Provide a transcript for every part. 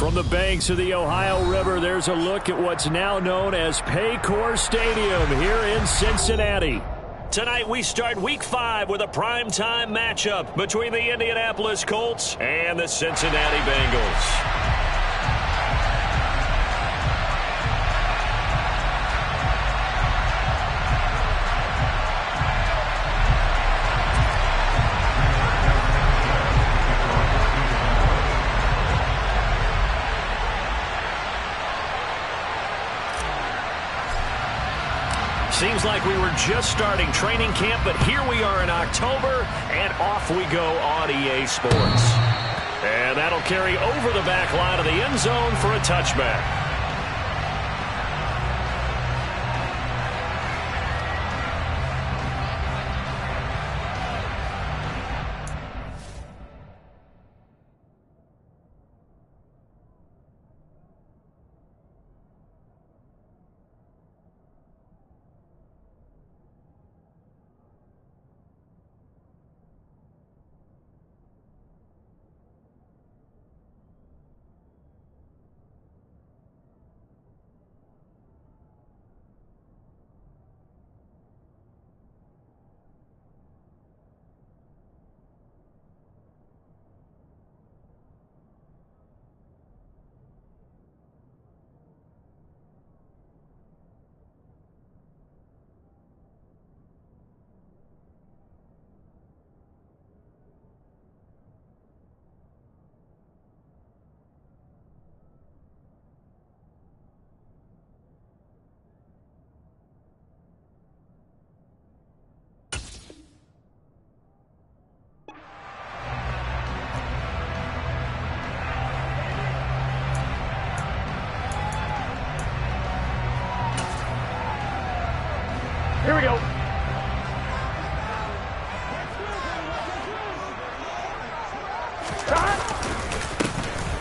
From the banks of the Ohio River, there's a look at what's now known as Paycor Stadium here in Cincinnati. Tonight we start Week 5 with a primetime matchup between the Indianapolis Colts and the Cincinnati Bengals. Seems like we were just starting training camp, but here we are in October, and off we go on EA Sports. And that'll carry over the back line of the end zone for a touchback. Here we go.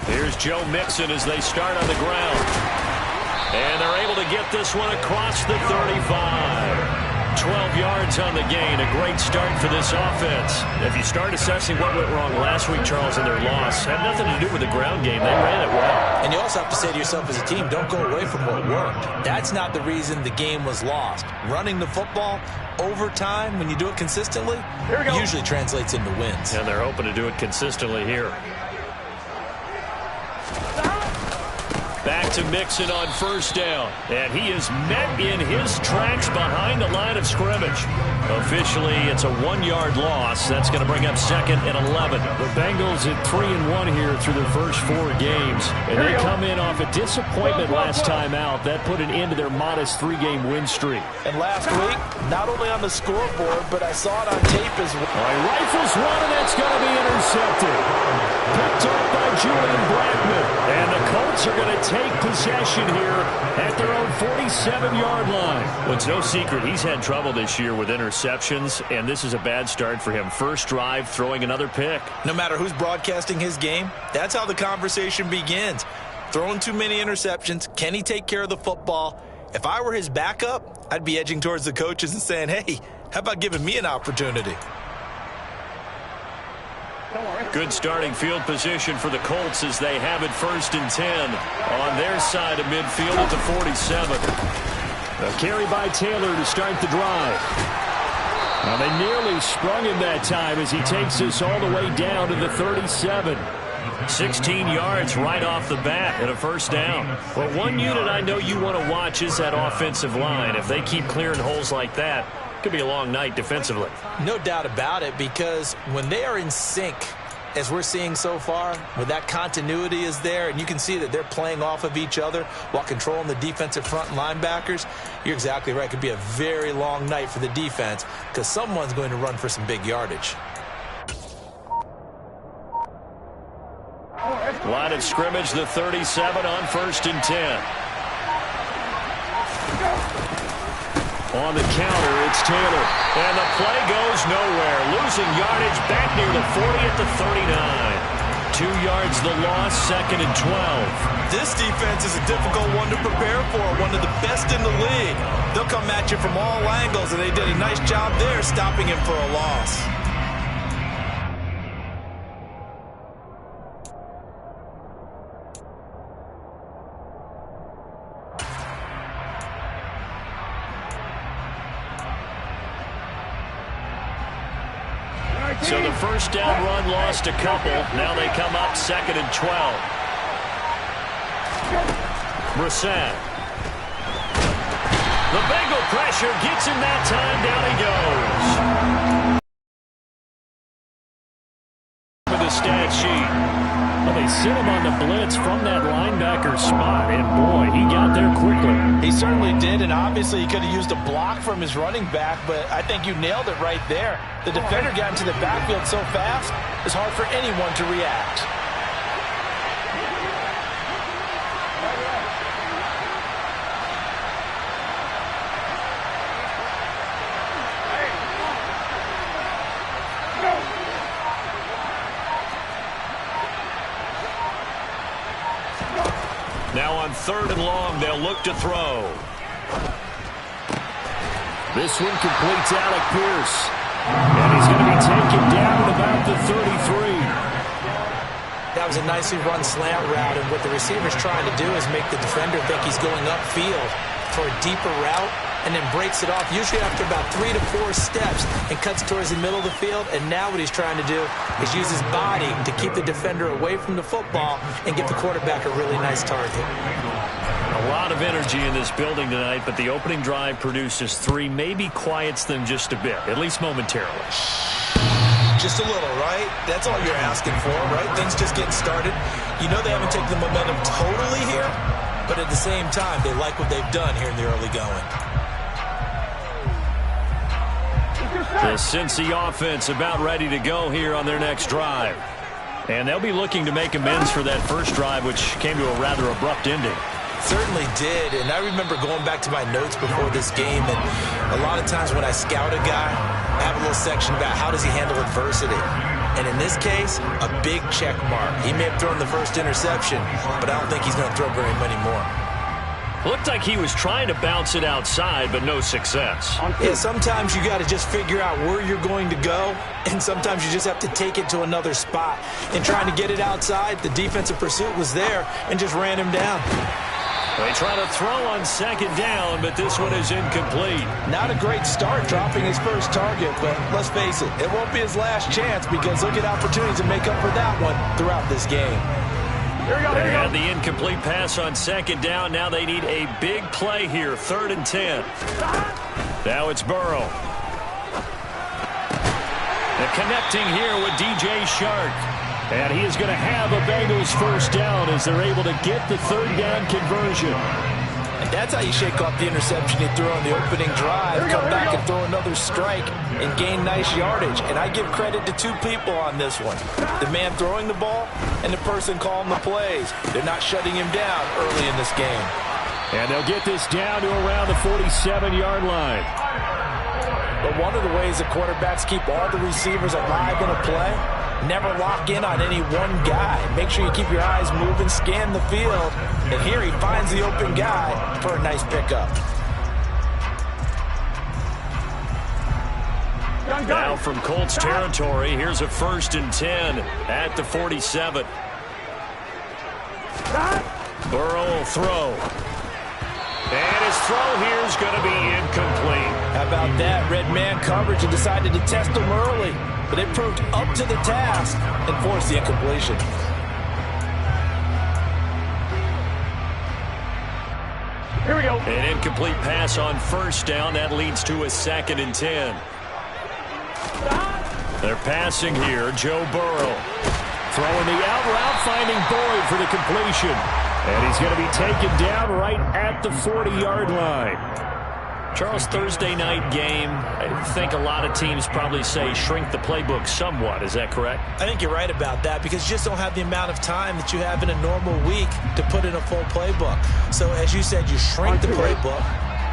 Here's Joe Mixon as they start on the ground. And they're able to get this one across the 35. 12 yards on the gain. A great start for this offense. If you start assessing what went wrong last week, Charles, in their loss, had nothing to do with the ground game. They ran it well. And you also have to say to yourself as a team, don't go away from what worked. That's not the reason the game was lost. Running the football over time, when you do it consistently, usually translates into wins. And they're hoping to do it consistently here. Back to Mixon on first down. And he is met in his tracks behind the line of scrimmage. Officially, it's a 1-yard loss. That's going to bring up 2nd and 11. The Bengals at 3-1 here through their first 4 games. And they come in off a disappointment last time out. That put an end to their modest 3-game win streak. And last week, not only on the scoreboard, but I saw it on tape as well. All right, rifles one, and that's going to be intercepted. Picked up by Julian Blackman. And the Colts are going to take possession here at their own 47-yard line. Well, it's no secret he's had trouble this year with interceptions, and this is a bad start for him. First drive, throwing another pick. No matter who's broadcasting his game, that's how the conversation begins. Throwing too many interceptions. Can he take care of the football? If I were his backup, I'd be edging towards the coaches and saying, hey, how about giving me an opportunity? Good starting field position for the Colts as they have it 1st and 10 on their side of midfield at the 47. A carry by Taylor to start the drive. Now they nearly sprung him that time as he takes this all the way down to the 37. 16 yards right off the bat and a first down. Well, one unit I know you want to watch is that offensive line. If they keep clearing holes like that, it could be a long night defensively. No doubt about it, because when they are in sync, as we're seeing so far, where that continuity is there, and you can see that they're playing off of each other while controlling the defensive front and linebackers, you're exactly right. It could be a very long night for the defense because someone's going to run for some big yardage. Line of scrimmage, the 37 on 1st and 10. On the counter, it's Taylor. And the play goes nowhere. Losing yardage back near the 40 at the 39. 2 yards the loss, 2nd and 12. This defense is a difficult one to prepare for, one of the best in the league. They'll come at you from all angles, and they did a nice job there stopping him for a loss. first down run lost a couple. Now they come up 2nd and 12. Brissett. The Bengal pressure gets him that time. Down he goes. For the stat sheet. Well, they sit him on the blitz from that linebacker spot, and boy, he got there quickly. He certainly did, and obviously he could have used a block from his running back, but I think you nailed it right there. The defender got into the backfield so fast, it's hard for anyone to react. Now on 3rd and long, they'll look to throw. This one completes Alec Pierce. And he's going to be taken down at about the 33. That was a nicely run slant route, and what the receiver's trying to do is make the defender think he's going upfield for a deeper route, and then breaks it off, usually after about 3 to 4 steps, and cuts towards the middle of the field. And now what he's trying to do is use his body to keep the defender away from the football and give the quarterback a really nice target. A lot of energy in this building tonight, but the opening drive produces 3, maybe quiets them just a bit, at least momentarily. Just a little, right? That's all you're asking for, right? Things just getting started. You know they haven't taken the momentum totally here, but at the same time, they like what they've done here in the early going. The Cincy offense about ready to go here on their next drive. And they'll be looking to make amends for that first drive, which came to a rather abrupt ending. Certainly did, and I remember going back to my notes before this game, and a lot of times when I scout a guy, I have a little section about how does he handle adversity. And in this case, a big check mark. He may have thrown the first interception, but I don't think he's going to throw very many more. Looked like he was trying to bounce it outside, but no success. Yeah, sometimes you got to just figure out where you're going to go, and sometimes you just have to take it to another spot. In trying to get it outside, the defensive pursuit was there and just ran him down. They try to throw on 2nd down, but this one is incomplete. Not a great start dropping his first target, but let's face it, it won't be his last chance because he'll get opportunities to make up for that one throughout this game. They had the incomplete pass on 2nd down. Now they need a big play here, 3rd and 10. Now it's Burrow. They're connecting here with DJ Shark. And he is going to have a Bengals first down as they're able to get the 3rd down conversion. And that's how you shake off the interception he threw on the opening drive, come back and throw another strike and gain nice yardage. And I give credit to 2 people on this one. The man throwing the ball and the person calling the plays. They're not shutting him down early in this game. And they'll get this down to around the 47-yard line. But one of the ways that quarterbacks keep all the receivers alive in a play, never lock in on any one guy. Make sure you keep your eyes moving, scan the field. And here he finds the open guy for a nice pickup. Now from Colts territory, here's a 1st and 10 at the 47. Burrow will throw. And his throw here is going to be incomplete. How about that? Red man coverage and decided to test him early. But it proved up to the task and forced the incompletion. Here we go. An incomplete pass on 1st down. That leads to a 2nd and 10. They're passing here. Joe Burrow throwing the out route, finding Boyd for the completion. And he's going to be taken down right at the 40-yard line. Charles, Thursday night game, I think a lot of teams probably say shrink the playbook somewhat. Is that correct? I think you're right about that because you just don't have the amount of time that you have in a normal week to put in a full playbook. So as you said, you shrink the playbook,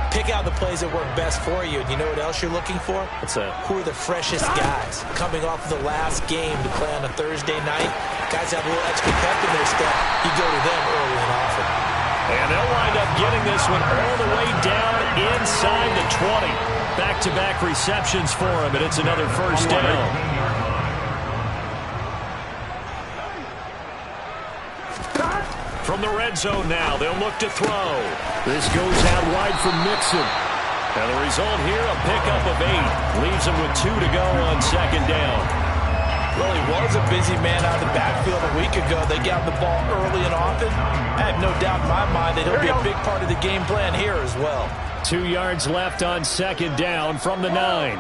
pick out the plays that work best for you. And you know what else you're looking for? What's that? Who are the freshest guys coming off of the last game to play on a Thursday night? Guys have a little extra pep in their step. You go to them early and often. And they'll wind up getting this one all the way down inside the 20. Back-to-back receptions for him, and it's another 1st down. From the red zone now, they'll look to throw. This goes out wide for Mixon. And the result here, a pickup of 8. Leaves him with 2 to go on 2nd down. Well, he was a busy man out of the backfield a week ago. They got the ball early and often. I have no doubt in my mind that he'll be a big part of the game plan here as well. 2 yards left on second down from the 9.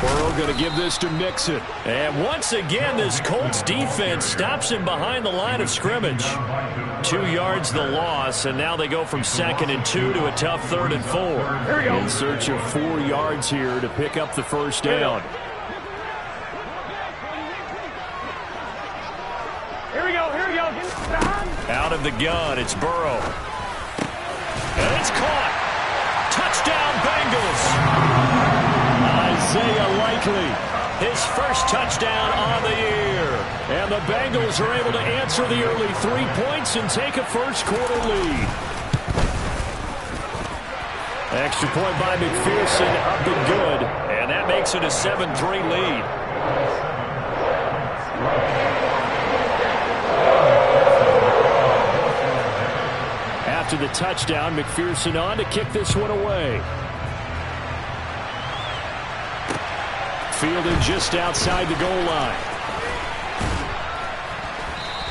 Burrow going to give this to Mixon. And once again, this Colts defense stops him behind the line of scrimmage. 2 yards the loss, and now they go from 2nd and 2 to a tough 3rd and 4. In search of 4 yards here to pick up the first down. Here we go. Out of the gun, it's Burrow. And it's caught. Touchdown, Bengals. Isaiah Likely, his first touchdown on the year. And the Bengals are able to answer the early 3 points and take a first-quarter lead. Extra point by McPherson, up and good. And that makes it a 7-3 lead. After the touchdown, McPherson on to kick this one away. Fielded just outside the goal line.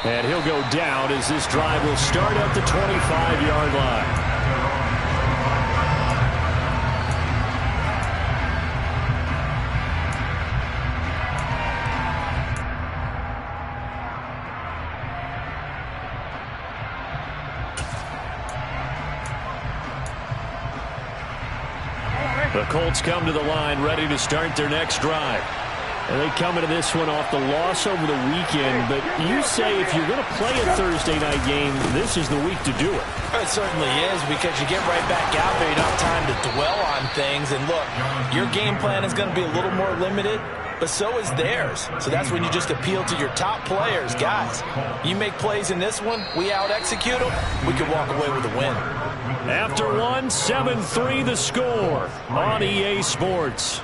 And he'll go down as this drive will start at the 25-yard line. The Colts come to the line ready to start their next drive. And they come into this one off the loss over the weekend. But you say if you're going to play a Thursday night game, this is the week to do it. It certainly is, because you get right back out there. You don't have time to dwell on things. And look, your game plan is going to be a little more limited, but so is theirs. So that's when you just appeal to your top players. Guys, you make plays in this one, we out-execute them, we could walk away with a win. After one, 7-3 the score on EA Sports.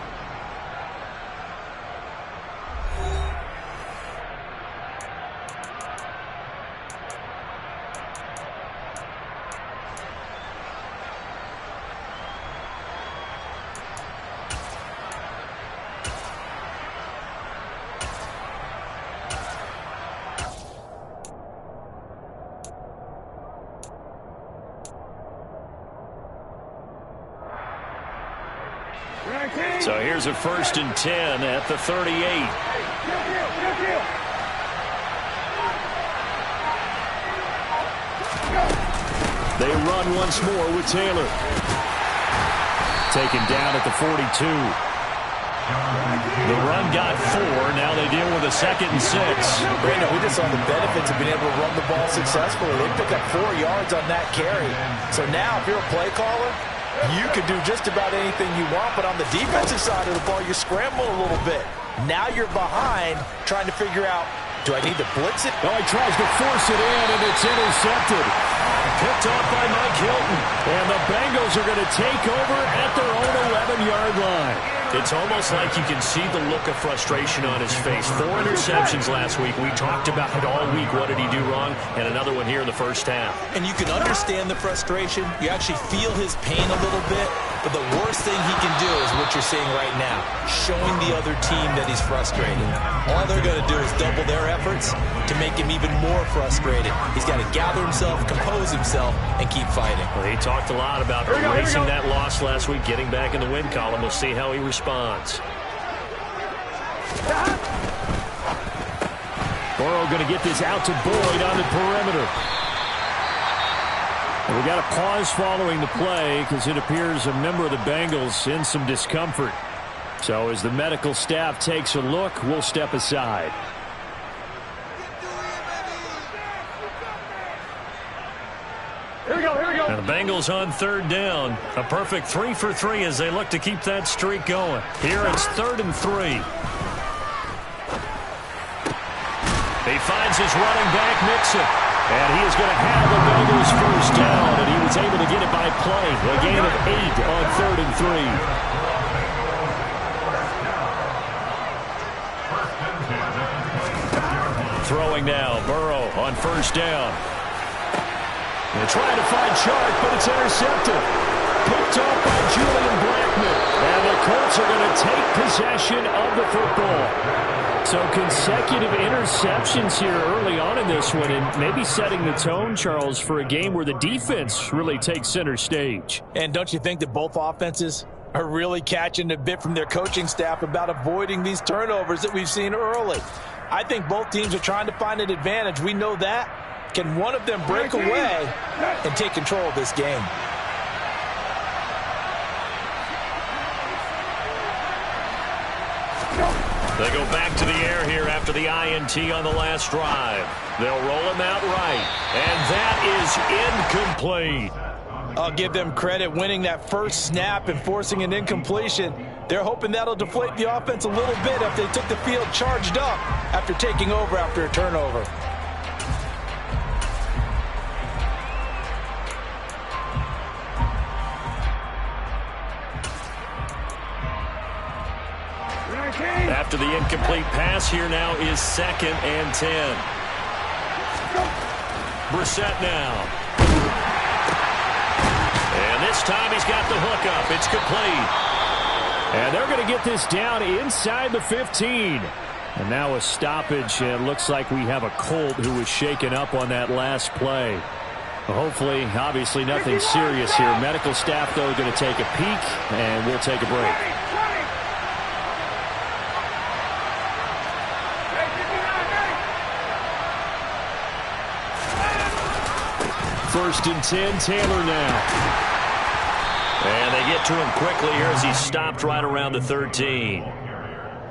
So here's a 1st and 10 at the 38. They run once more with Taylor. Taken down at the 42. The run got 4. Now they deal with a 2nd and 6. Brandon, we just saw the benefits of being able to run the ball successfully. They pick up 4 yards on that carry. So now if you're a play caller, you can do just about anything you want, but on the defensive side of the ball, you scramble a little bit. Now you're behind, trying to figure out, do I need to blitz it? Oh, he tries to force it in, and it's intercepted. Picked off by Mike Hilton. And the Bengals are going to take over at their own 11-yard line. It's almost like you can see the look of frustration on his face. 4 interceptions last week. We talked about it all week. What did he do wrong? And another one here in the first half. And you can understand the frustration. You actually feel his pain a little bit. But the worst thing he can do is what you're seeing right now, showing the other team that he's frustrated. All they're going to do is double their efforts to make him even more frustrated. He's got to gather himself, compose himself, and keep fighting. Well, he talked a lot about erasing that loss last week, getting back in the win column. We'll see how he responds. Burrow going to get this out to Boyd on the perimeter. And we got a pause following the play because it appears a member of the Bengals in some discomfort. So as the medical staff takes a look, we'll step aside. Here we go. And the Bengals on 3rd down. A perfect 3 for 3 as they look to keep that streak going. Here it's 3rd and 3. He finds his running back, Mixon. And he is going to have the Bengals first down, and he was able to get it by play. A gain of 8 on 3rd and 3. Throwing now, Burrow on 1st down. They're trying to find Chark, but it's intercepted. Picked picked off by Julian Blackman. And the Colts are going to take possession of the football. So consecutive interceptions here early on in this one, and maybe setting the tone, Charles, for a game where the defense really takes center stage. And don't you think that both offenses are really catching a bit from their coaching staff about avoiding these turnovers that we've seen early? I think both teams are trying to find an advantage. We know that. Can one of them break away and take control of this game? They go back to the air here after the INT on the last drive. They'll roll him out right, and that is incomplete. I'll give them credit winning that first snap and forcing an incompletion. They're hoping that'll deflate the offense a little bit after they took the field charged up after taking over after a turnover. After the incomplete pass, here now is 2nd and 10. Brissett now. And this time he's got the hook up. It's complete. And they're going to get this down inside the 15. And now a stoppage, and it looks like we have a Colt who was shaken up on that last play. Hopefully, obviously nothing serious here. Medical staff, though, going to take a peek, and we'll take a break. First and 10, Taylor now. And they get to him quickly here as he stopped right around the 13.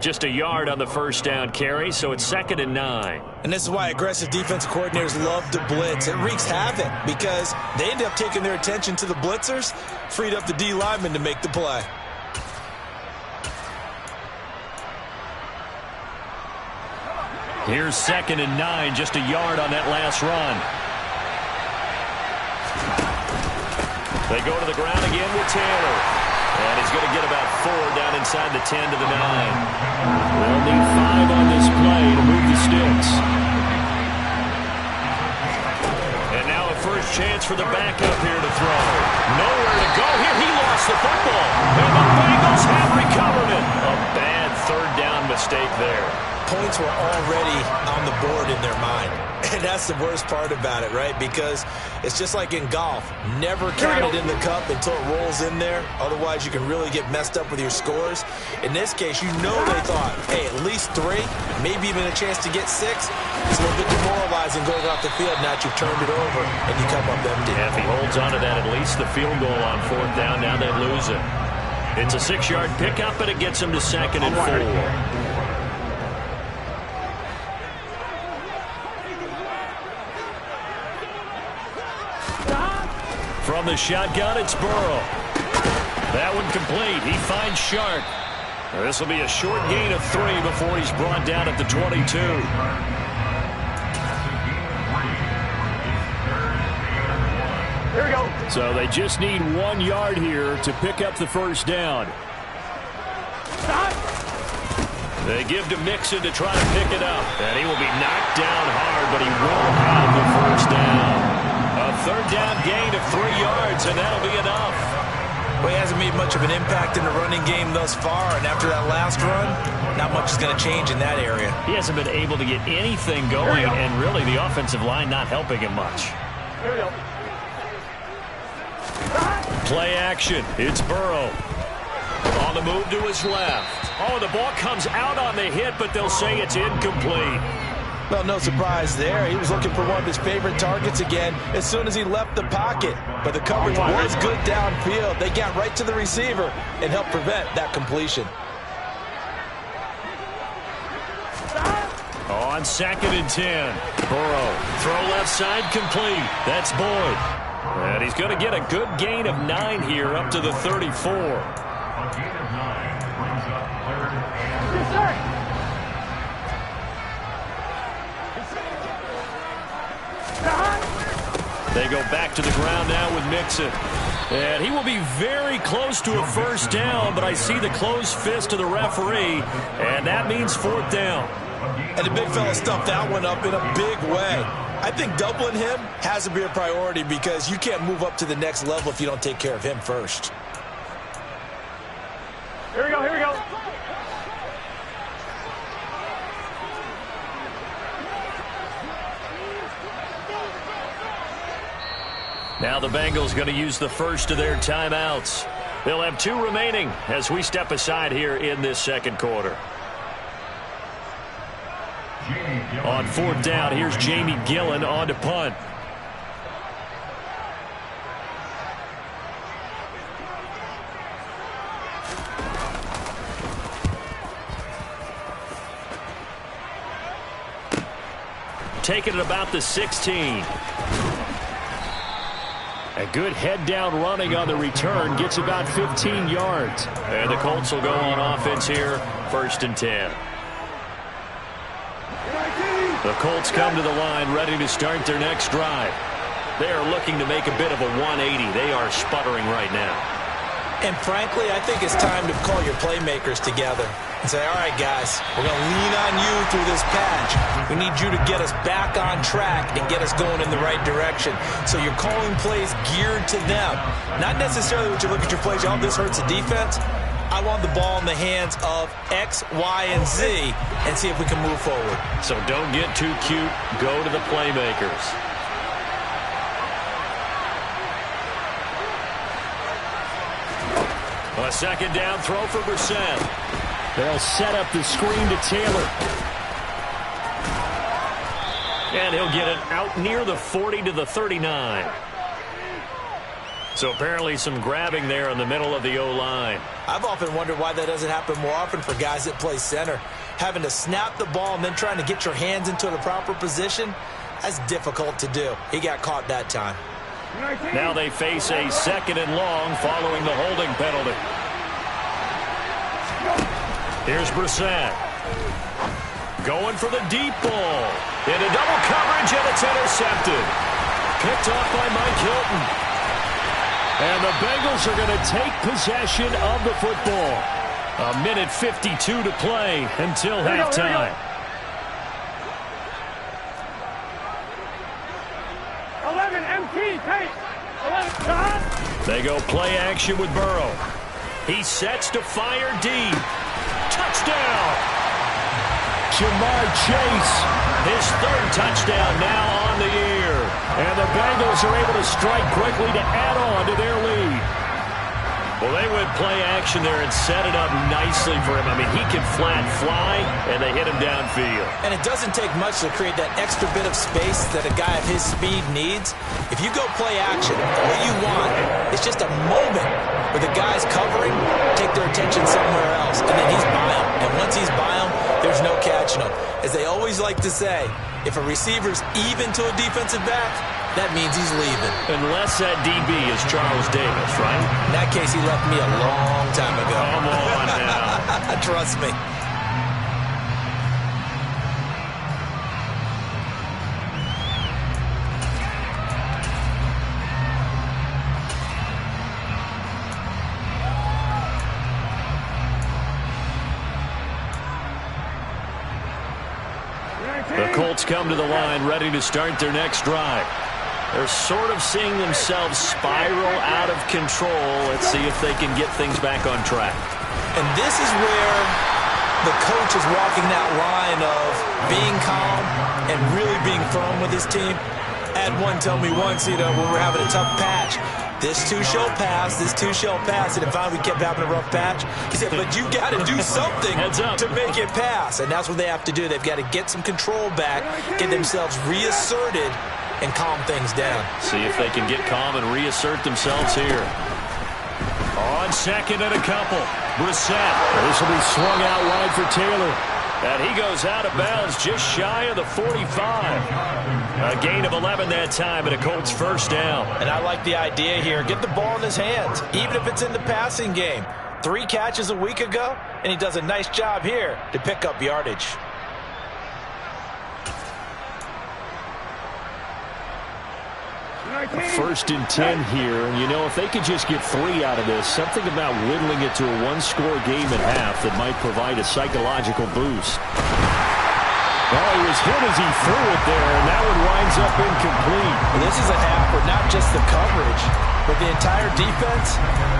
Just a yard on the first down carry, so it's 2nd and 9. And this is why aggressive defensive coordinators love to blitz. It wreaks havoc because they end up taking their attention to the blitzers, freed up the D lineman to make the play. Here's 2nd and 9, just a yard on that last run. They go to the ground again with Taylor. And he's going to get about 4 down inside the 10 to the 9. They'll need 5 on this play to move the sticks. And now a first chance for the backup here to throw. Nowhere to go here. He lost the football. And the Bengals have recovered it. A bad 3rd down mistake there. Points were already on the board in their mind. And that's the worst part about it, right? Because it's just like in golf. Never count it in the cup until it rolls in there. Otherwise, you can really get messed up with your scores. In this case, you know they thought, hey, at least 3, maybe even a chance to get 6. It's a little bit demoralizing going off the field now that you've turned it over and you come up empty. And if he holds on to that, at least the field goal on 4th down, now they lose it. It's a 6-yard pickup, and it gets them to 2nd and 4. From the shotgun, it's Burrow. That one complete. He finds Sharp. This will be a short gain of 3 before he's brought down at the 22. Here we go. So they just need 1 yard here to pick up the first down. They give to Mixon to try to pick it up. And he will be knocked down hard, but he will have the first down. A 3rd down gain of 3 yards, and that'll be enough. Well, he hasn't made much of an impact in the running game thus far, and after that last run, not much is going to change in that area. He hasn't been able to get anything going, and really the offensive line not helping him much. Here we go. Play action. It's Burrow. On the move to his left. Oh, the ball comes out on the hit, but they'll say it's incomplete. Well, no surprise there. He was looking for one of his favorite targets again as soon as he left the pocket. But the coverage was good downfield. They got right to the receiver and helped prevent that completion. On 2nd and 10. Burrow. Throw left side complete. That's Boyd. And he's going to get a good gain of 9 here up to the 34. Yes, sir. They go back to the ground now with Mixon. And he will be very close to a first down, but I see the closed fist of the referee, and that means 4th down. And the big fella stuffed that one up in a big way. I think doubling him has to be a priority because you can't move up to the next level if you don't take care of him first. Now the Bengals going to use the first of their timeouts. They'll have 2 remaining as we step aside here in this second quarter. On 4th down, here's Jamie Gillen on to punt. Taking it about the 16. A good head-down running on the return. Gets about 15 yards. And the Colts will go on offense here. 1st and 10. The Colts come to the line ready to start their next drive. They are looking to make a bit of a 180. They are sputtering right now. And frankly, I think it's time to call your playmakers together and say, all right, guys, we're going to lean on you through this patch. We need you to get us back on track and get us going in the right direction. So you're calling plays geared to them. Not necessarily when you look at your plays, oh, this hurts the defense. I want the ball in the hands of X, Y, and Z and see if we can move forward. So don't get too cute. Go to the playmakers. A 2nd down throw for Brissett. They'll set up the screen to Taylor. And he'll get it out near the 40 to the 39. So apparently some grabbing there in the middle of the O-line. I've often wondered why that doesn't happen more often for guys that play center. Having to snap the ball and then trying to get your hands into the proper position, that's difficult to do. He got caught that time. Now they face a 2nd and long following the holding penalty. Here's Brissett. Going for the deep ball. Into double coverage, and it's intercepted. Picked off by Mike Hilton. And the Bengals are going to take possession of the football. 1:52 to play until halftime. 11 MT, take. 11 shot. They go play action with Burrow. He sets to fire deep. Touchdown. Jamar Chase, his 3rd touchdown now on the year. And the Bengals are able to strike quickly to add on to their lead. Well, they went play action there and set it up nicely for him. I mean, he can flat fly, and they hit him downfield. And it doesn't take much to create that extra bit of space that a guy of his speed needs. If you go play action, all you want is just a moment where the guy's covering, take their attention somewhere else, and then he's by him. And once he's by him, there's no catching him. As they always like to say, if a receiver's even to a defensive back, that means he's leaving. Unless that DB is Charles Davis, right? In that case, he left me a long time ago. Come on now. Trust me. The Colts come to the line ready to start their next drive. They're sort of seeing themselves spiral out of control. Let's see if they can get things back on track. And this is where the coach is walking that line of being calm and really being firm with his team. I had one tell me once, when we're having a tough patch, this too shall pass, this too shall pass. And finally we kept having a rough patch. He said, but you got to do something to make it pass. And that's what they have to do. They've got to get some control back, get themselves reasserted, and calm things down. See if they can get calm and reassert themselves here. On 2nd and a couple. Brissett. This will be swung out wide for Taylor. And he goes out of bounds just shy of the 45. A gain of 11 that time and a Colts 1st down. And I like the idea here. Get the ball in his hands, even if it's in the passing game. 3 catches a week ago, and he does a nice job here to pick up yardage. A 1st and 10 here, and if they could just get 3 out of this, something about whittling it to a 1-score game at half that might provide a psychological boost. Well, he was hit as he threw it there, and that one winds up incomplete. Well, this is a half where not just the coverage, but the entire defense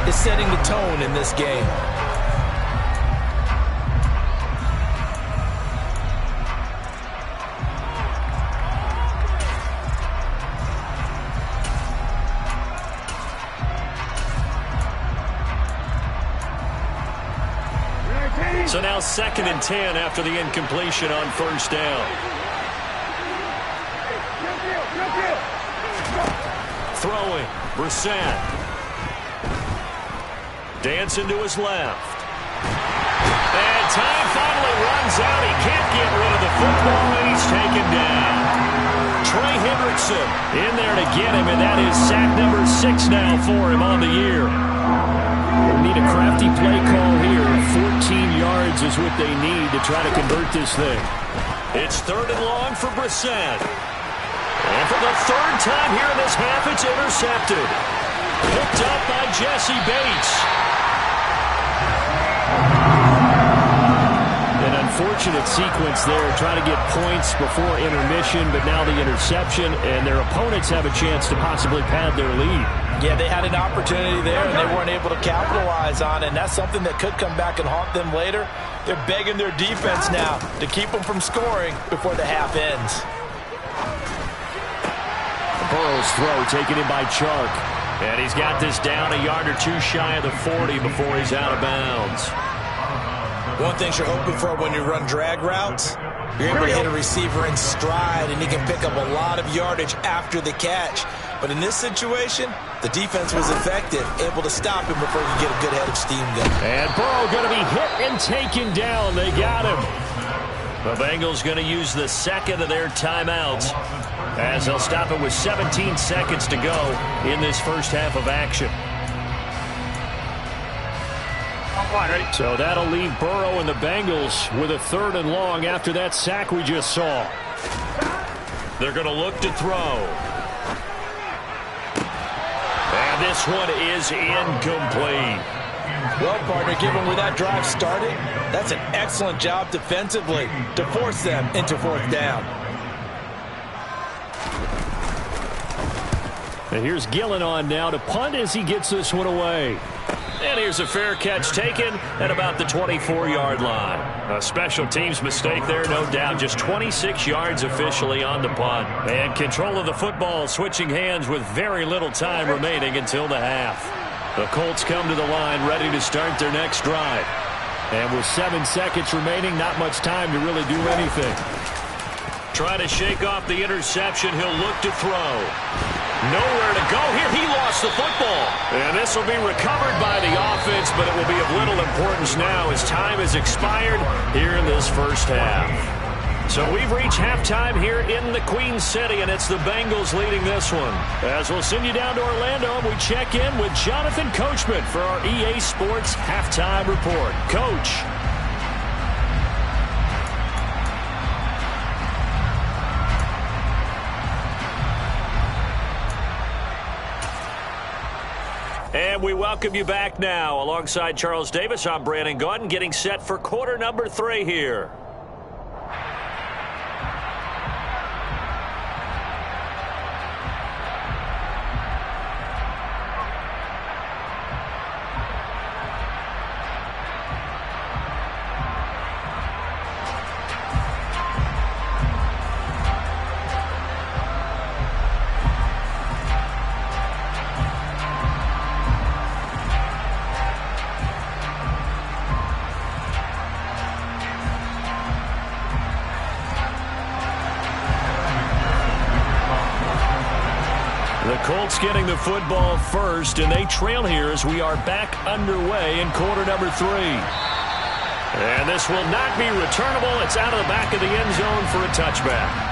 is setting the tone in this game. So now 2nd and 10 after the incompletion on 1st down. Throwing, Brissett. Dancing to his left. And time finally runs out. He can't get rid of the football, and he's taken down. Trey Hendrickson in there to get him, and that is sack number 6 now for him on the year. They need a crafty play call here. 14 yards is what they need to try to convert this thing. It's 3rd and long for Brissett. And for the 3rd time here in this half, it's intercepted. Picked up by Jesse Bates. An unfortunate sequence there, trying to get points before intermission, but now the interception, and their opponents have a chance to possibly pad their lead. Yeah, they had an opportunity there, and they weren't able to capitalize on it, and that's something that could come back and haunt them later. They're begging their defense now to keep them from scoring before the half ends. Burrow's throw taken in by Chark. And he's got this down a yard or two shy of the 40 before he's out of bounds. One thing you're hoping for when you run drag routes, you're able to hit a receiver in stride, and he can pick up a lot of yardage after the catch. But in this situation, the defense was effective, able to stop him before he could get a good head of steam going. And Burrow going to be hit and taken down. They got him. The Bengals going to use the 2nd of their timeouts, as they'll stop it with 17 seconds to go in this first half of action. So that'll leave Burrow and the Bengals with a 3rd and long after that sack we just saw. They're going to look to throw. And this one is incomplete. Well, partner, given where that drive started, that's an excellent job defensively to force them into 4th down. And here's Gillen on now to punt as he gets this one away. And here's a fair catch taken at about the 24-yard line. A special teams mistake there, no doubt. Just 26 yards officially on the punt. And control of the football switching hands with very little time remaining until the half. The Colts come to the line ready to start their next drive. And with 7 seconds remaining, not much time to really do anything. Try to shake off the interception. He'll look to throw. Nowhere to go here. He lost the football. And this will be recovered by the offense, but it will be of little importance now as time has expired here in this first half. So we've reached halftime here in the Queen City, and it's the Bengals leading this one. As we'll send you down to Orlando, and we check in with Jonathan Coachman for our EA Sports Halftime Report. Coach. And we welcome you back now. Alongside Charles Davis, I'm Brandon Gaudin, getting set for quarter number 3 here. Colts getting the football first, and they trail here as we are back underway in quarter number 3. And this will not be returnable. It's out of the back of the end zone for a touchback.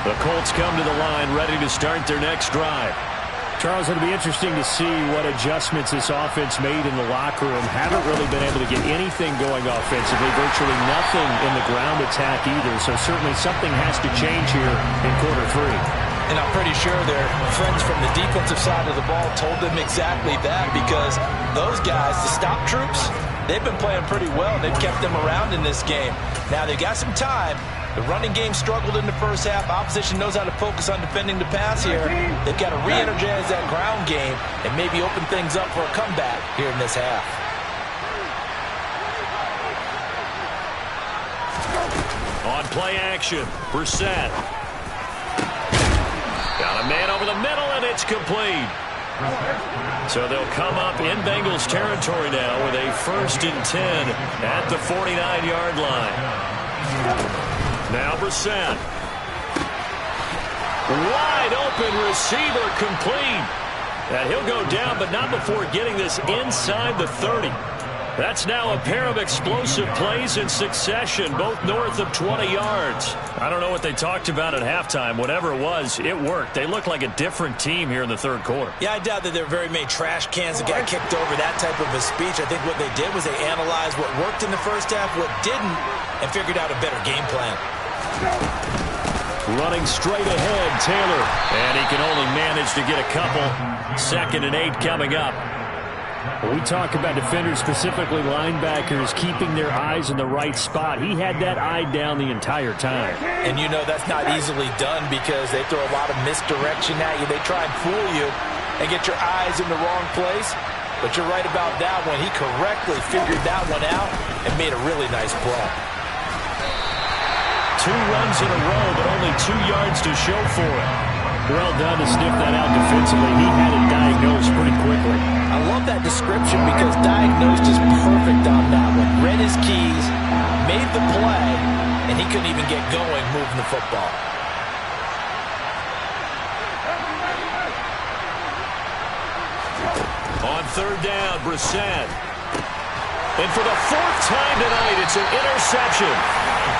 The Colts come to the line ready to start their next drive. Charles, it'll be interesting to see what adjustments this offense made in the locker room. Haven't really been able to get anything going offensively, virtually nothing in the ground attack either. So certainly something has to change here in quarter 3. And I'm pretty sure their friends from the defensive side of the ball told them exactly that, because those guys, the stop troops, they've been playing pretty well. They've kept them around in this game. Now they've got some time. The running game struggled in the first half. Opposition knows how to focus on defending the pass here. They've got to re-energize that ground game and maybe open things up for a comeback here in this half. On play action. Brissett. Got a man over the middle, and it's complete. So they'll come up in Bengals territory now with a 1st and 10 at the 49-yard line. Now Brissett. Wide open receiver complete. And he'll go down, but not before getting this inside the 30. That's now a pair of explosive plays in succession, both north of 20 yards. I don't know what they talked about at halftime. Whatever it was, it worked. They look like a different team here in the third quarter. Yeah, I doubt that there were very many trash cans that got kicked over, that type of a speech. I think what they did was they analyzed what worked in the first half, what didn't, and figured out a better game plan. Running straight ahead, Taylor. And he can only manage to get a couple. 2nd and 8 coming up. When we talk about defenders, specifically linebackers, keeping their eyes in the right spot. He had that eye down the entire time. And you know that's not easily done because they throw a lot of misdirection at you. They try and fool you and get your eyes in the wrong place. But you're right about that one. He correctly figured that one out and made a really nice play. 2 runs in a row, but only 2 yards to show for it. Well done to sniff that out defensively. He had it diagnosed pretty quickly. I love that description because diagnosed is perfect on that one. Read his keys, made the play, and he couldn't even get going moving the football. On 3rd down, Brissett. And for the 4th time tonight, it's an interception.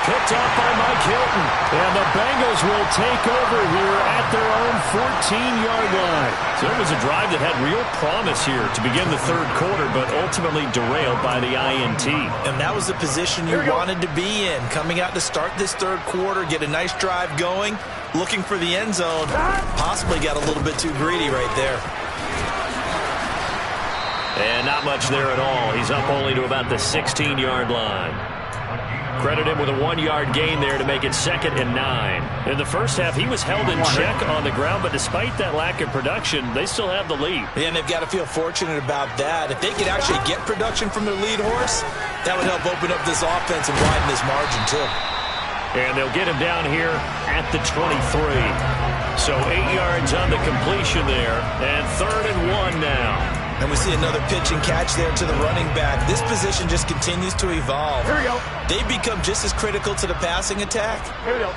Picked off by Mike Hilton. And the Bengals will take over here at their own 14-yard line. So it was a drive that had real promise here to begin the third quarter, but ultimately derailed by the INT. And that was the position you wanted to be in. Coming out to start this third quarter, get a nice drive going, looking for the end zone. Possibly got a little bit too greedy right there. And not much there at all. He's up only to about the 16-yard line. Credit him with a 1-yard gain there to make it 2nd and 9. In the first half, he was held in check on the ground, but despite that lack of production, they still have the lead. Yeah, and they've got to feel fortunate about that. If they could actually get production from their lead horse, that would help open up this offense and widen this margin, too. And they'll get him down here at the 23. So 8 yards on the completion there, and 3rd and 1 now. And we see another pitch and catch there to the running back. This position just continues to evolve. Here we go. They become just as critical to the passing attack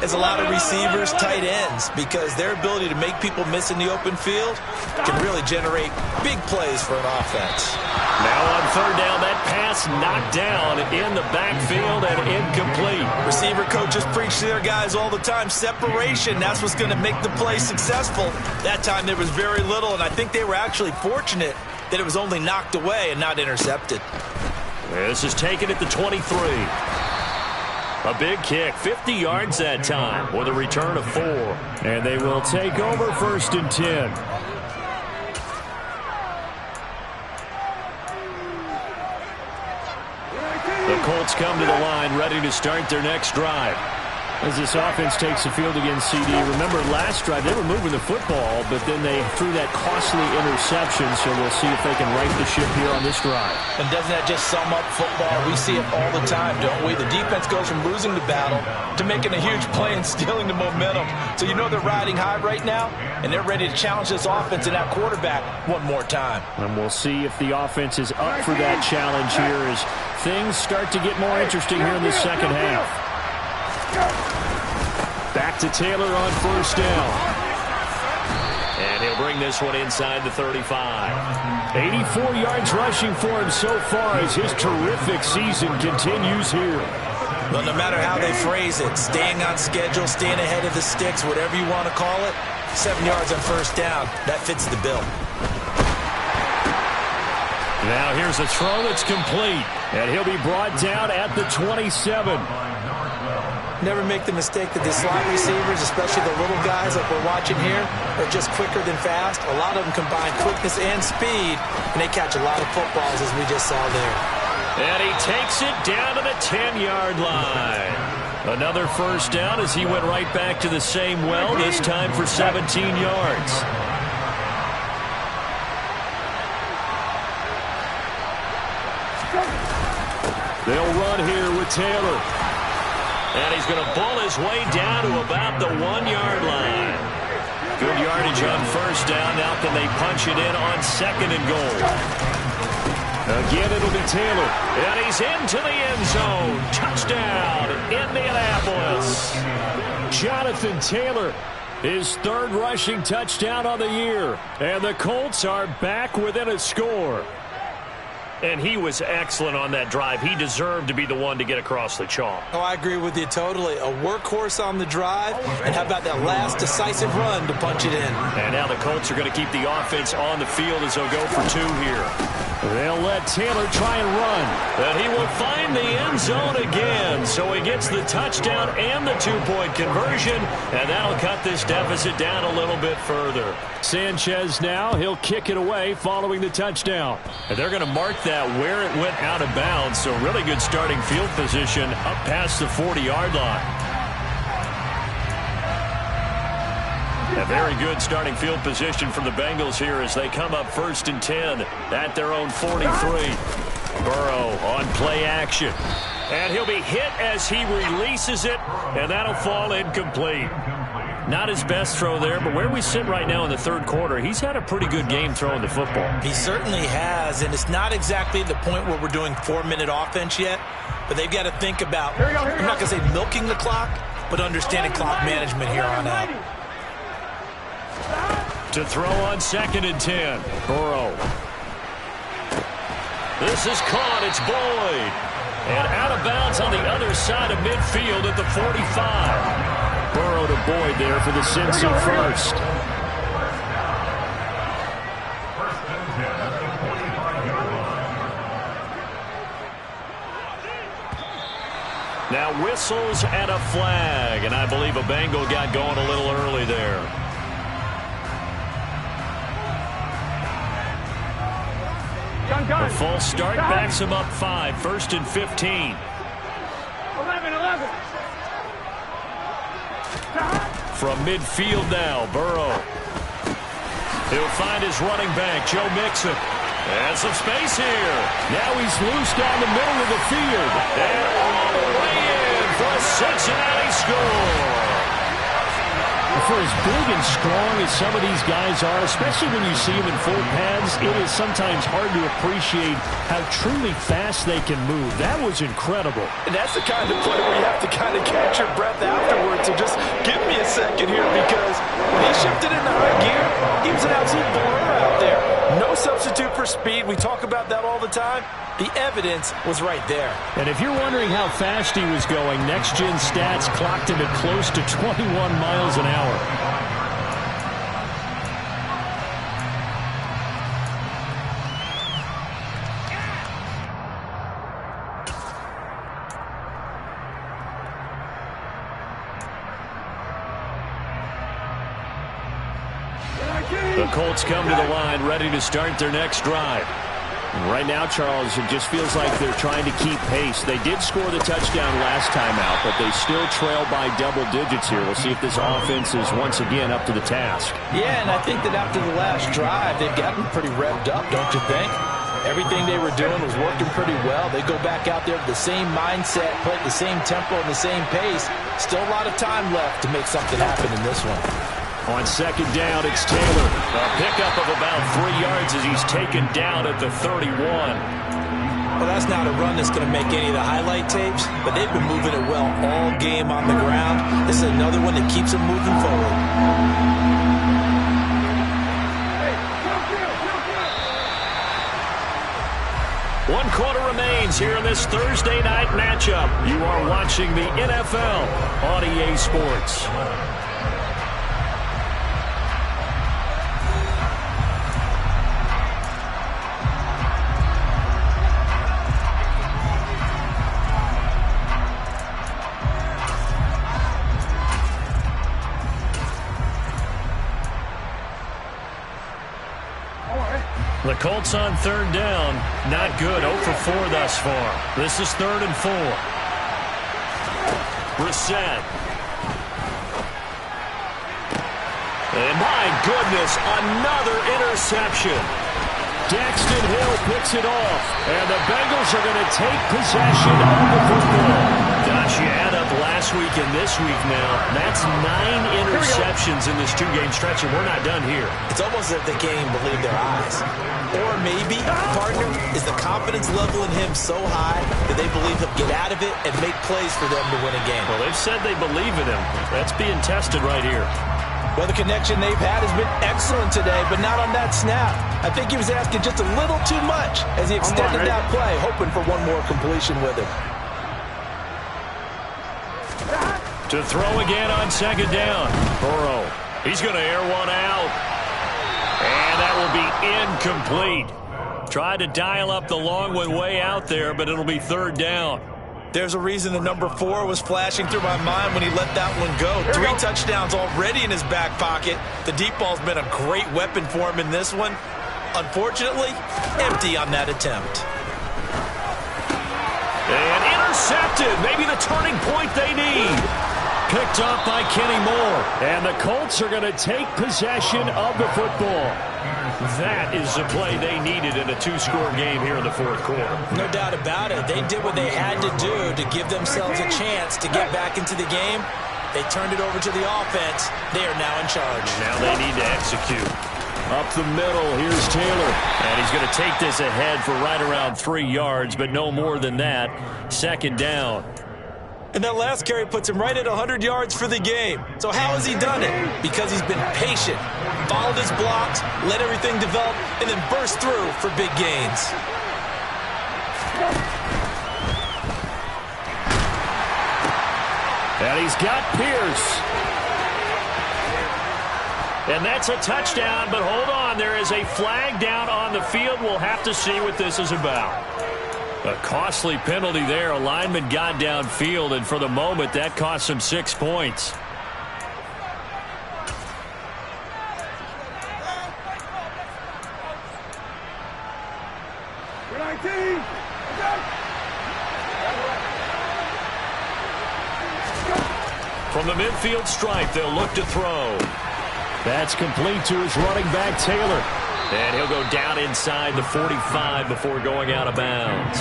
as a lot of receivers, tight ends, because their ability to make people miss in the open field can really generate big plays for an offense. Now on 3rd down, that pass knocked down in the backfield and incomplete. Receiver coaches preach to their guys all the time, separation, that's what's going to make the play successful. That time there was very little, and I think they were actually fortunate that it was only knocked away and not intercepted. This is taken at the 23. A big kick, 50 yards that time with a return of 4. And they will take over 1st and 10. The Colts come to the line ready to start their next drive. As this offense takes the field against CD, remember last drive they were moving the football, but then they threw that costly interception, so we'll see if they can right the ship here on this drive. And doesn't that just sum up football? We see it all the time, don't we? The defense goes from losing the battle to making a huge play and stealing the momentum. So you know they're riding high right now, and they're ready to challenge this offense and that quarterback one more time. And we'll see if the offense is up for that challenge here as things start to get more interesting here in the second half. Back to Taylor on 1st down. And he'll bring this one inside the 35. 84 yards rushing for him so far as his terrific season continues here. Well, no matter how they phrase it, staying on schedule, staying ahead of the sticks, whatever you want to call it, 7 yards on 1st down, that fits the bill. Now here's a throw that's complete. And he'll be brought down at the 27. Never make the mistake that the slot receivers, especially the little guys like we're watching here, are just quicker than fast. A lot of them combine quickness and speed, and they catch a lot of footballs, as we just saw there. And he takes it down to the 10-yard line. Another 1st down as he went right back to the same well, this time for 17 yards. They'll run here with Taylor. And he's going to bull his way down to about the 1-yard line. Good yardage on first down. Now can they punch it in on 2nd and goal? Again, it'll be Taylor. And he's into the end zone. Touchdown, Indianapolis. Jonathan Taylor, his 3rd rushing touchdown on the year. And the Colts are back within a score. And he was excellent on that drive. He deserved to be the one to get across the chalk. Oh, I agree with you totally. A workhorse on the drive. And how about that last decisive run to punch it in? And now the Colts are going to keep the offense on the field as they'll go for 2 here. They'll let Taylor try and run. And he will find the end zone again. So he gets the touchdown and the 2-point conversion. And that'll cut this deficit down a little bit further. Sanchez now, he'll kick it away following the touchdown. And they're going to mark that where it went out of bounds. So really good starting field position up past the 40-yard line. A very good starting field position for the Bengals here as they come up 1st and 10 at their own 43. Burrow on play action. And he'll be hit as he releases it, and that'll fall incomplete. Not his best throw there, but where we sit right now in the 3rd quarter, he's had a pretty good game throwing the football. He certainly has, and it's not exactly the point where we're doing 4-minute offense yet, but they've got to think about, I'm not going to say milking the clock, but understanding clock management here on out. To throw on 2nd and 10. Burrow. This is caught. It's Boyd. And out of bounds on the other side of midfield at the 45. Burrow to Boyd there for the Cincy first. Now whistles and a flag. And I believe a Bengal got going a little early there. The false start backs him up 5. 1st and 15. 11. From midfield now, Burrow. He'll find his running back, Joe Mixon. And some space here. Now he's loose down the middle of the field. And all the way in for a Cincinnati score. For as big and strong as some of these guys are, especially when you see them in full pads, it is sometimes hard to appreciate how truly fast they can move. That was incredible. And that's the kind of play where you have to kind of catch your breath afterwards. So just give me a second here, because when he shifted into high gear, he was an absolute blur out there. No substitute for speed. We talk about that all the time. The evidence was right there. And if you're wondering how fast he was going, Next Gen Stats clocked him at close to 21 miles an hour. The Colts come to the line ready to start their next drive. Right now, Charles, it just feels like they're trying to keep pace. They did score the touchdown last time out, but they still trail by double digits here. We'll see if this offense is once again up to the task. Yeah, and I think that after the last drive, they've gotten pretty revved up, don't you think? Everything they were doing was working pretty well. They go back out there with the same mindset, play at the same tempo and the same pace. Still a lot of time left to make something happen in this one. On 2nd down, it's Taylor. A pickup of about 3 yards as he's taken down at the 31. Well, that's not a run that's going to make any of the highlight tapes, but they've been moving it well all game on the ground. This is another one that keeps them moving forward. One quarter remains here in this Thursday night matchup. You are watching the NFL on EA Sports. The Colts on 3rd down. Not good. 0 for 4 thus far. This is 3rd and 4. Brissett. And my goodness, another interception. Daxton Hill picks it off, and the Bengals are going to take possession of the football. Josh, you add up last week and this week now. That's 9 interceptions in this 2-game stretch, and we're not done here. It's almost as if they can't even believe their eyes. Or maybe, partner, is the confidence level in him so high that they believe he'll get out of it and make plays for them to win a game. Well, they've said they believe in him. That's being tested right here. Well, the connection they've had has been excellent today, but not on that snap. I think he was asking just a little too much as he extended that play, hoping for one more completion with it. To throw again on 2nd down. Burrow. He's going to air one out. And that will be incomplete. Tried to dial up the long one way out there, but it'll be 3rd down. There's a reason the number 4 was flashing through my mind when he let that one go. 3 touchdowns already in his back pocket. The deep ball's been a great weapon for him in this one. Unfortunately, empty on that attempt. And intercepted. Maybe the turning point they need. Picked off by Kenny Moore. And the Colts are going to take possession of the football. That is the play they needed in a 2-score game here in the 4th quarter. No doubt about it. They did what they had to do to give themselves a chance to get back into the game. They turned it over to the offense. They are now in charge. Now they need to execute. Up the middle, here's Taylor. And he's going to take this ahead for right around 3 yards, but no more than that. 2nd down. And that last carry puts him right at 100 yards for the game. So how has he done it? Because he's been patient, followed his blocks, let everything develop, and then burst through for big gains. And he's got Pierce. And that's a touchdown, but hold on. There is a flag down on the field. We'll have to see what this is about. A costly penalty there. A lineman got downfield, and for the moment, that cost him 6 points. From the midfield stripe, they'll look to throw. That's complete to his running back, Taylor. And he'll go down inside the 45 before going out of bounds.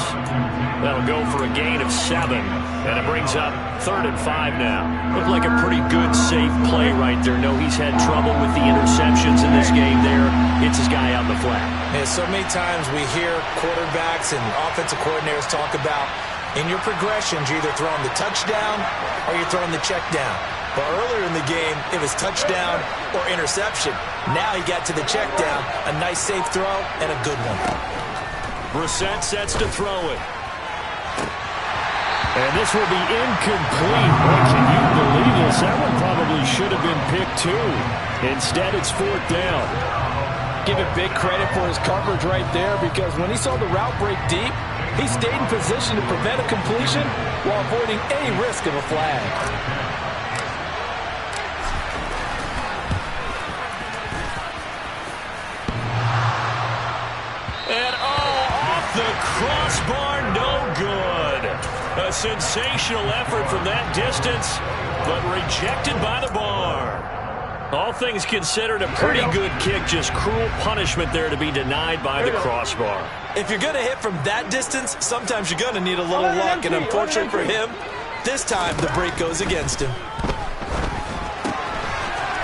That'll go for a gain of 7. And it brings up 3rd and 5 now. Looked like a pretty good, safe play right there. No, he's had trouble with the interceptions in this game there. Hits his guy out in the flat. Yeah, so many times we hear quarterbacks and offensive coordinators talk about in your progressions, you're either throwing the touchdown or you're throwing the check down. But earlier in the game, it was touchdown or interception. Now he got to the check down, a nice safe throw, and a good one. Brissett sets to throw it. And this will be incomplete. Boy, can you believe this? That one probably should have been picked too. Instead, it's 4th down. Give it big credit for his coverage right there, because when he saw the route break deep, he stayed in position to prevent a completion while avoiding any risk of a flag. And off the crossbar, no good. A sensational effort from that distance, but rejected by the bar. All things considered, a pretty good kick, just cruel punishment there to be denied by the crossbar. If you're going to hit from that distance, sometimes you're going to need a little luck, and unfortunately for him, this time the break goes against him.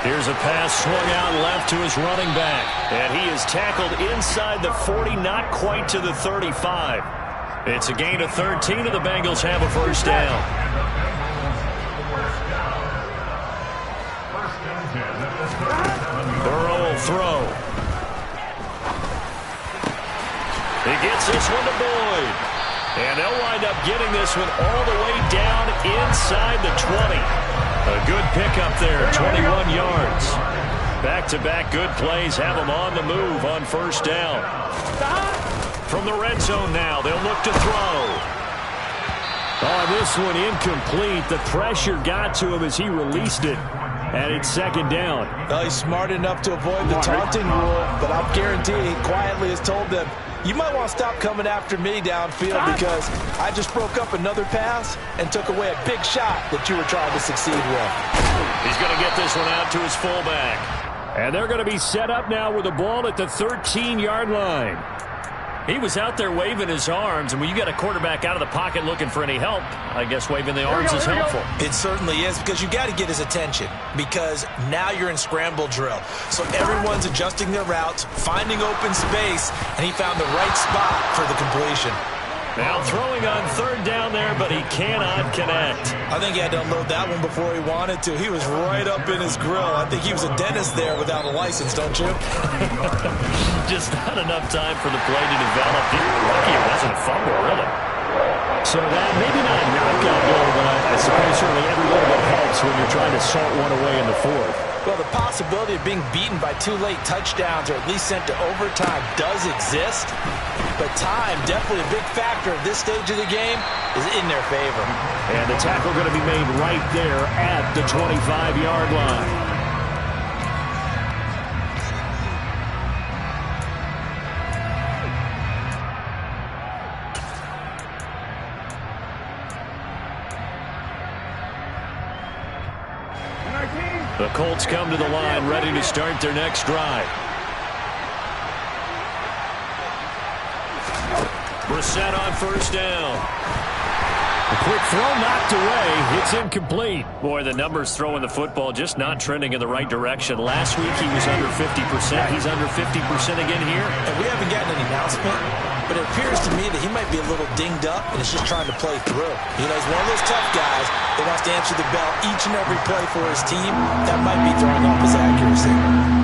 Here's a pass swung out left to his running back. And he is tackled inside the 40, not quite to the 35. It's a gain of 13, and the Bengals have a 1st down. Burrow will throw. He gets this one to Boyd. And they'll wind up getting this one all the way down inside the 20. A good pickup there, 21 yards. Back-to-back good plays have them on the move on 1st down. From the red zone now, they'll look to throw. Oh, this one incomplete. The pressure got to him as he released it. And it's 2nd down. Well, he's smart enough to avoid the taunting rule, but I'll guarantee he quietly has told them, you might want to stop coming after me downfield because I just broke up another pass and took away a big shot that you were trying to succeed with. He's going to get this one out to his fullback. And they're going to be set up now with the ball at the 13-yard line. He was out there waving his arms, and when you got a quarterback out of the pocket looking for any help, I guess waving the arms is helpful. It certainly is, because you got to get his attention, because now you're in scramble drill. So everyone's adjusting their routes, finding open space, and he found the right spot for the completion. Now throwing on third down there, but he cannot connect. I think he had to unload that one before he wanted to. He was right up in his grill. I think he was a dentist there without a license, don't you? Just not enough time for the play to develop. Lucky it wasn't a fumble, really. So that maybe not a knockout blow, but I suppose certainly every little bit helps when you're trying to salt one away in the fourth. Well, the possibility of being beaten by 2 late touchdowns or at least sent to overtime does exist, but time, definitely a big factor at this stage of the game, is in their favor. And the tackle going to be made right there at the 25-yard line. The Colts come to the line, ready to start their next drive. Brissett on first down. A quick throw knocked away. It's incomplete. Boy, the numbers throwing the football just not trending in the right direction. Last week he was under 50%. He's under 50% again here. And we haven't gotten an announcement, but it appears to me that he might be a little dinged up and is just trying to play through. You know, he's one of those tough guys that wants to answer the bell each and every play for his team. That might be throwing off his accuracy.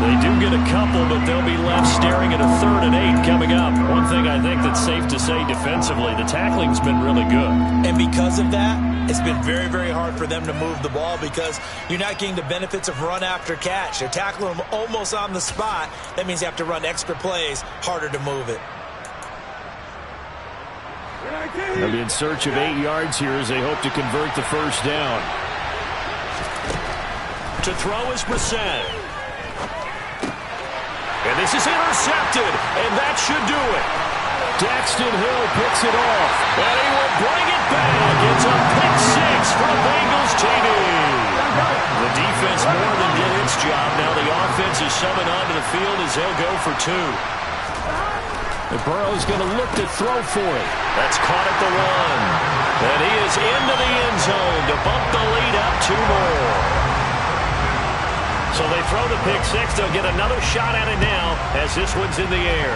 They do get a couple, but they'll be left staring at a 3rd and 8 coming up. One thing I think that's safe to say defensively, the tackling's been really good. And because of that, it's been very, very hard for them to move the ball because you're not getting the benefits of run after catch. They're tackling them almost on the spot. That means you have to run extra plays, harder to move it. They'll be in search of 8 yards here as they hope to convert the first down. To throw is Brissett. And this is intercepted, and that should do it. Daxton Hill picks it off. And he will bring it back. It's a pick 6 for the Bengals TD. The defense more than did its job. Now the offense is summoned onto the field as they'll go for 2. And Burrow's going to look to throw for it. That's caught at the 1. And he is into the end zone to bump the lead up 2 more. So they throw the pick 6. They'll get another shot at it now as this one's in the air.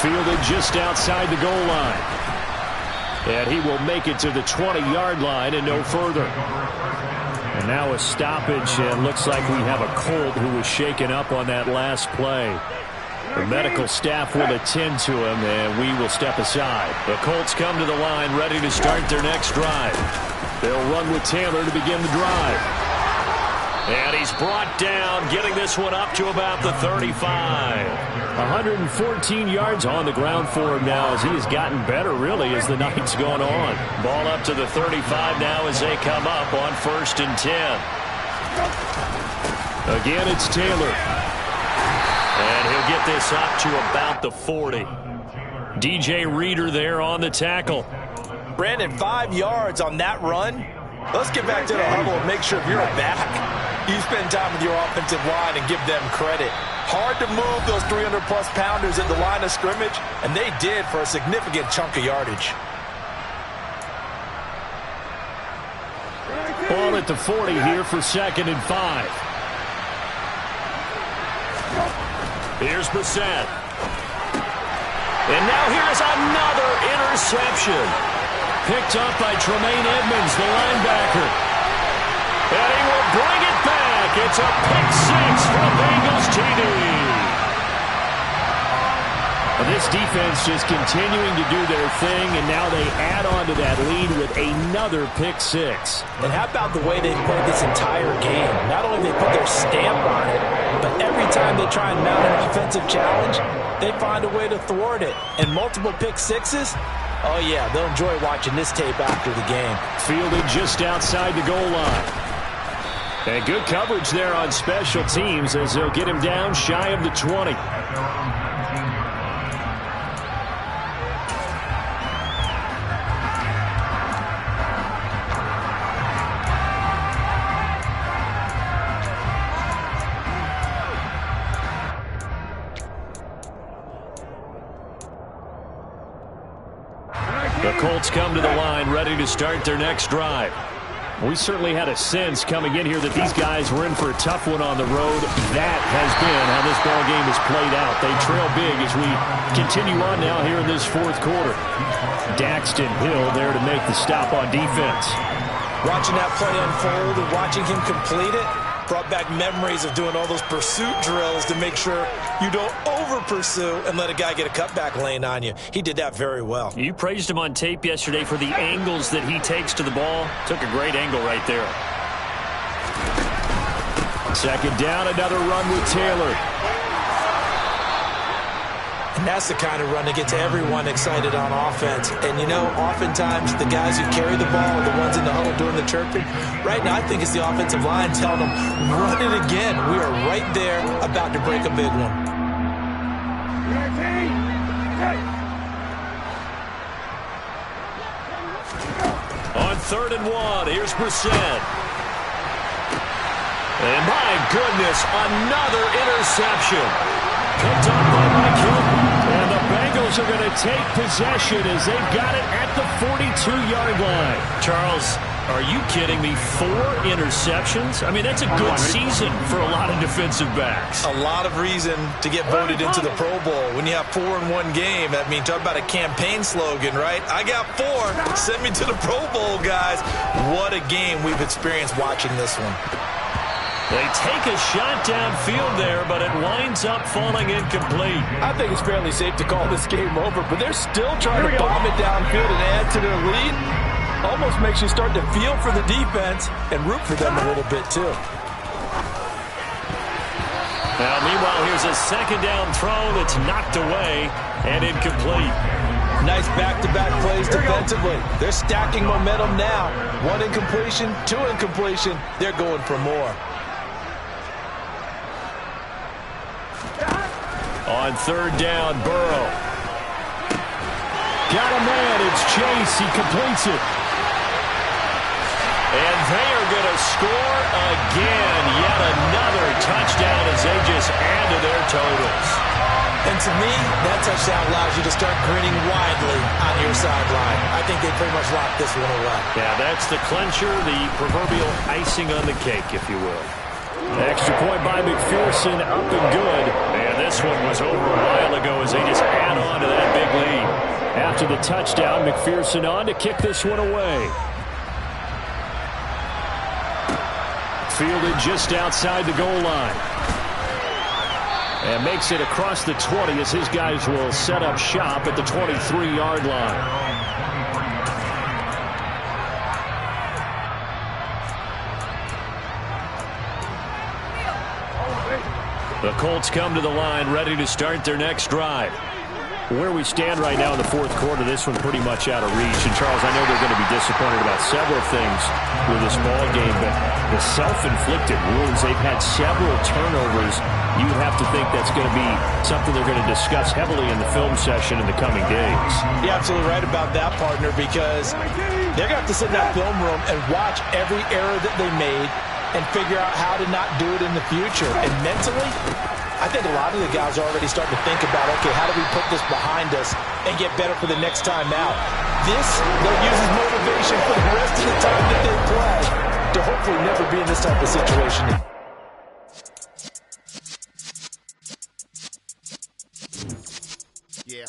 Fielded just outside the goal line. And he will make it to the 20-yard line and no further. And now a stoppage, and looks like we have a Colt who was shaken up on that last play. The medical staff will attend to him, and we will step aside. The Colts come to the line, ready to start their next drive. They'll run with Taylor to begin the drive. And he's brought down, getting this one up to about the 35. 114 yards on the ground for him now as he has gotten better, really, as the night's gone on. Ball up to the 35 now as they come up on 1st and 10. Again, it's Taylor. And he'll get this up to about the 40. DJ Reader there on the tackle. Brandon, 5 yards on that run. Let's get back to the huddle and make sure if you're a back, you spend time with your offensive line and give them credit. Hard to move those 300-plus pounders at the line of scrimmage, and they did for a significant chunk of yardage. Ball at the 40 here for 2nd and 5. Here's Brissett. And now here's another interception. Picked up by Tremaine Edmonds, the linebacker. And he will bring it back. It's a pick 6 for the Bengals TD. This defense just continuing to do their thing, and now they add on to that lead with another pick 6. And how about the way they've played this entire game? Not only have they put their stamp on it, but every time they try and mount an offensive challenge, they find a way to thwart it. And multiple pick 6s, oh yeah, they'll enjoy watching this tape after the game. Fielded just outside the goal line. And good coverage there on special teams as they'll get him down shy of the 20. The Colts come to the line, ready to start their next drive. We certainly had a sense coming in here that these guys were in for a tough one on the road. That has been how this ball game has played out. They trail big as we continue on now here in this fourth quarter. Daxton Hill there to make the stop on defense. Watching that play unfold and watching him complete it brought back memories of doing all those pursuit drills to make sure you don't over-pursue and let a guy get a cutback lane on you. He did that very well. You praised him on tape yesterday for the angles that he takes to the ball. Took a great angle right there. Second down, another run with Taylor. And that's the kind of run that gets everyone excited on offense. And, you know, oftentimes the guys who carry the ball are the ones in the huddle doing the chirping. Right now, I think it's the offensive line telling them, run it again. We are right there about to break a big one. On 3rd and 1, here's Brissett. And my goodness, another interception. Picked up by Mike Hilton. And the Bengals are going to take possession as they've got it at the 42-yard line. Charles, Are you kidding me? 4 interceptions? I mean, that's a good season for a lot of defensive backs. A lot of reason to get voted into the Pro Bowl. When you have 4 in one game, I mean, talk about a campaign slogan, right? I got 4. Send me to the Pro Bowl, guys. What a game we've experienced watching this one. They take a shot downfield there, but it winds up falling incomplete. I think it's fairly safe to call this game over, but they're still trying to bomb it downfield and add to their lead. Almost makes you start to feel for the defense and root for them a little bit, too. Now, meanwhile, here's a second down throw that's knocked away and incomplete. Nice back-to-back plays defensively. They're stacking momentum now. 1 incompletion, 2 incompletion. They're going for more. On 3rd down, Burrow. Got a man. It's Chase. He completes it. And they are going to score again. Yet another touchdown as they just add to their totals. And to me, that touchdown allows you to start grinning widely on your sideline. I think they pretty much locked this one away. Yeah, that's the clincher, the proverbial icing on the cake, if you will. Extra point by McPherson, up and good. And this one was over a while ago as they just add on to that big lead. After the touchdown, McPherson on to kick this one away. Fielded just outside the goal line. And makes it across the 20 as his guys will set up shop at the 23-yard line. The Colts come to the line ready to start their next drive. Where we stand right now in the fourth quarter, this one pretty much out of reach. And, Charles, I know they're going to be disappointed about several things with this ball game, but the self-inflicted wounds, they've had several turnovers. You would have to think that's going to be something they're going to discuss heavily in the film session in the coming days. You're absolutely right about that, partner, because they're going to have to sit in that film room and watch every error that they made and figure out how to not do it in the future. And mentally, I think a lot of the guys are already starting to think about, okay, how do we put this behind us and get better for the next time out? This, they'll use as motivation for the rest of the time that they play to hopefully never be in this type of situation. Yeah.